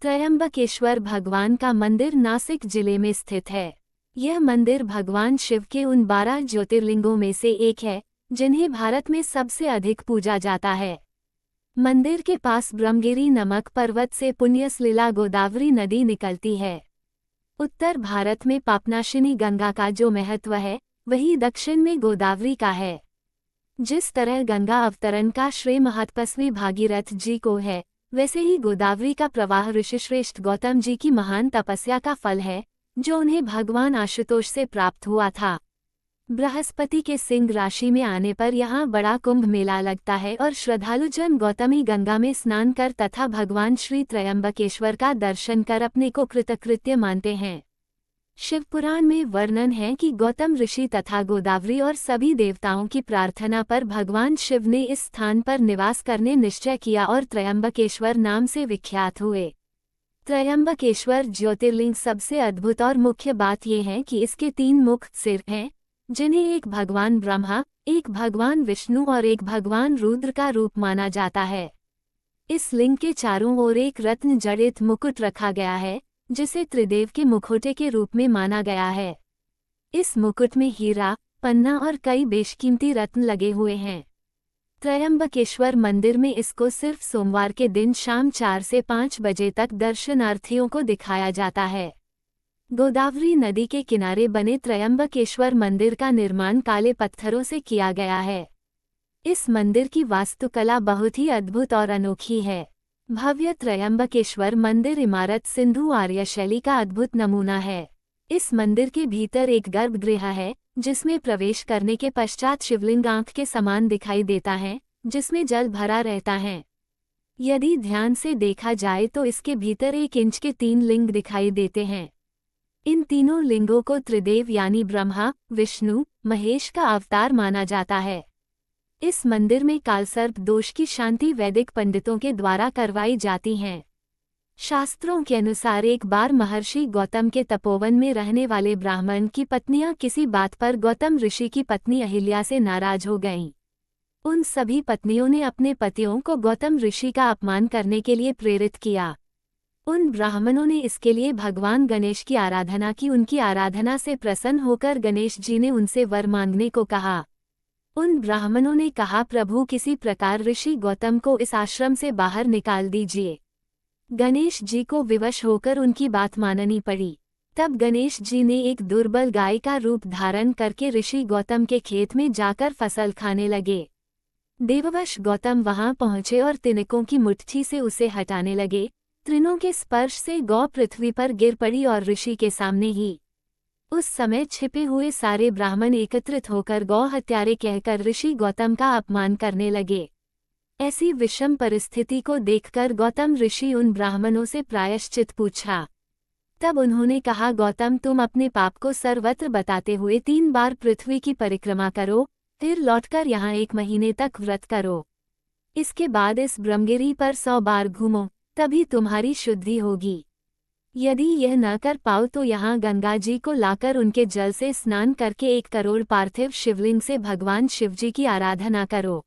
त्रयंबकेश्वर भगवान का मंदिर नासिक जिले में स्थित है। यह मंदिर भगवान शिव के उन 12 ज्योतिर्लिंगों में से एक है जिन्हें भारत में सबसे अधिक पूजा जाता है। मंदिर के पास ब्रह्मगिरी नामक पर्वत से पुण्यसलिला गोदावरी नदी निकलती है। उत्तर भारत में पापनाशिनी गंगा का जो महत्व है वही दक्षिण में गोदावरी का है। जिस तरह गंगा अवतरण का श्रेय महत्पस्वी भागीरथ जी को है, वैसे ही गोदावरी का प्रवाह ऋषिश्रेष्ठ गौतम जी की महान तपस्या का फल है जो उन्हें भगवान आशुतोष से प्राप्त हुआ था। बृहस्पति के सिंह राशि में आने पर यहाँ बड़ा कुंभ मेला लगता है और श्रद्धालुजन गौतमी गंगा में स्नान कर तथा भगवान श्री त्रयंबकेश्वर का दर्शन कर अपने को कृतकृत्य मानते हैं। शिवपुराण में वर्णन है कि गौतम ऋषि तथा गोदावरी और सभी देवताओं की प्रार्थना पर भगवान शिव ने इस स्थान पर निवास करने निश्चय किया और त्रयंबकेश्वर नाम से विख्यात हुए। त्रयंबकेश्वर ज्योतिर्लिंग सबसे अद्भुत और मुख्य बात यह है कि इसके 3 मुख सिर हैं, जिन्हें एक भगवान ब्रह्मा, एक भगवान विष्णु और एक भगवान रुद्र का रूप माना जाता है। इस लिंग के चारों ओर एक रत्न जड़ित मुकुट रखा गया है जिसे त्रिदेव के मुखौटे के रूप में माना गया है। इस मुकुट में हीरा, पन्ना और कई बेशकीमती रत्न लगे हुए हैं। त्रयंबकेश्वर मंदिर में इसको सिर्फ सोमवार के दिन शाम 4 से 5 बजे तक दर्शनार्थियों को दिखाया जाता है। गोदावरी नदी के किनारे बने त्रयंबकेश्वर मंदिर का निर्माण काले पत्थरों से किया गया है। इस मंदिर की वास्तुकला बहुत ही अद्भुत और अनोखी है। भव्य त्रयंबकेश्वर मंदिर इमारत सिंधु आर्य शैली का अद्भुत नमूना है। इस मंदिर के भीतर एक गर्भगृह है जिसमें प्रवेश करने के पश्चात शिवलिंग आंख के समान दिखाई देता है जिसमें जल भरा रहता है। यदि ध्यान से देखा जाए तो इसके भीतर 1 इंच के 3 लिंग दिखाई देते हैं। इन तीनों लिंगों को त्रिदेव यानी ब्रह्मा, विष्णु, महेश का अवतार माना जाता है। इस मंदिर में कालसर्प दोष की शांति वैदिक पंडितों के द्वारा करवाई जाती हैं। शास्त्रों के अनुसार एक बार महर्षि गौतम के तपोवन में रहने वाले ब्राह्मण की पत्नियां किसी बात पर गौतम ऋषि की पत्नी अहिल्या से नाराज हो गईं। उन सभी पत्नियों ने अपने पतियों को गौतम ऋषि का अपमान करने के लिए प्रेरित किया। उन ब्राह्मणों ने इसके लिए भगवान गणेश की आराधना की। उनकी आराधना से प्रसन्न होकर गणेश जी ने उनसे वर मांगने को कहा। उन ब्राह्मणों ने कहा, प्रभु किसी प्रकार ऋषि गौतम को इस आश्रम से बाहर निकाल दीजिए। गणेश जी को विवश होकर उनकी बात माननी पड़ी। तब गणेश जी ने एक दुर्बल गाय का रूप धारण करके ऋषि गौतम के खेत में जाकर फसल खाने लगे। देववश गौतम वहां पहुंचे और तिनकों की मुट्ठी से उसे हटाने लगे। तृणों के स्पर्श से गौ पृथ्वी पर गिर पड़ी और ऋषि के सामने ही उस समय छिपे हुए सारे ब्राह्मण एकत्रित होकर गौ हत्यारे कहकर ऋषि गौतम का अपमान करने लगे। ऐसी विषम परिस्थिति को देखकर गौतम ऋषि उन ब्राह्मणों से प्रायश्चित पूछा। तब उन्होंने कहा, गौतम तुम अपने पाप को सर्वत्र बताते हुए 3 बार पृथ्वी की परिक्रमा करो, फिर लौटकर यहाँ 1 महीने तक व्रत करो। इसके बाद इस ब्रह्मगिरी पर 100 बार घूमो, तभी तुम्हारी शुद्धि होगी। यदि यह न कर पाओ तो यहाँ गंगा जी को लाकर उनके जल से स्नान करके 1 करोड़ पार्थिव शिवलिंग से भगवान शिवजी की आराधना करो।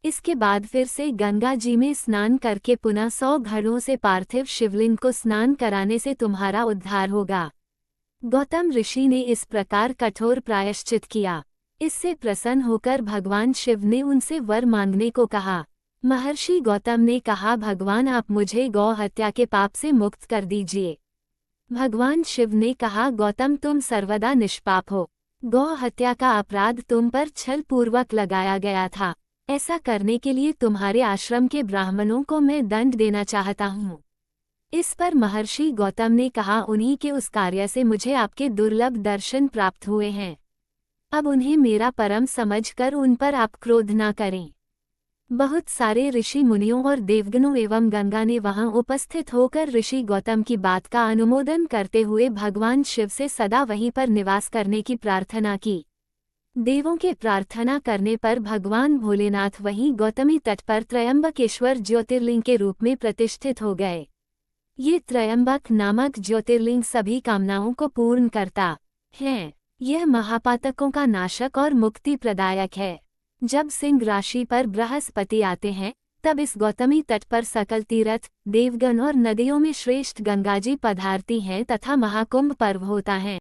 इसके बाद फिर से गंगा जी में स्नान करके पुनः 100 घड़ों से पार्थिव शिवलिंग को स्नान कराने से तुम्हारा उद्धार होगा। गौतम ऋषि ने इस प्रकार कठोर प्रायश्चित किया। इससे प्रसन्न होकर भगवान शिव ने उनसे वर मांगने को कहा। महर्षि गौतम ने कहा, भगवान आप मुझे गौ हत्या के पाप से मुक्त कर दीजिए। भगवान शिव ने कहा, गौतम तुम सर्वदा निष्पाप हो। गौ हत्या का अपराध तुम पर छल पूर्वक लगाया गया था। ऐसा करने के लिए तुम्हारे आश्रम के ब्राह्मणों को मैं दंड देना चाहता हूँ। इस पर महर्षि गौतम ने कहा, उन्हीं के उस कार्य से मुझे आपके दुर्लभ दर्शन प्राप्त हुए हैं। अब उन्हें मेरा परम समझकर उन पर आप क्रोध न करें। बहुत सारे ऋषि मुनियों और देवगणों एवं गंगा ने वहां उपस्थित होकर ऋषि गौतम की बात का अनुमोदन करते हुए भगवान शिव से सदा वहीं पर निवास करने की प्रार्थना की। देवों के प्रार्थना करने पर भगवान भोलेनाथ वहीं गौतमी तट पर त्रयंबकेश्वर ज्योतिर्लिंग के रूप में प्रतिष्ठित हो गए। ये त्रयंबक नामक ज्योतिर्लिंग सभी कामनाओं को पूर्ण करता है। यह महापातकों का नाशक और मुक्ति प्रदायक है। जब सिंह राशि पर बृहस्पति आते हैं तब इस गौतमी तट पर सकल तीर्थ, देवगण और नदियों में श्रेष्ठ गंगाजी पधारती हैं तथा महाकुंभ पर्व होता है।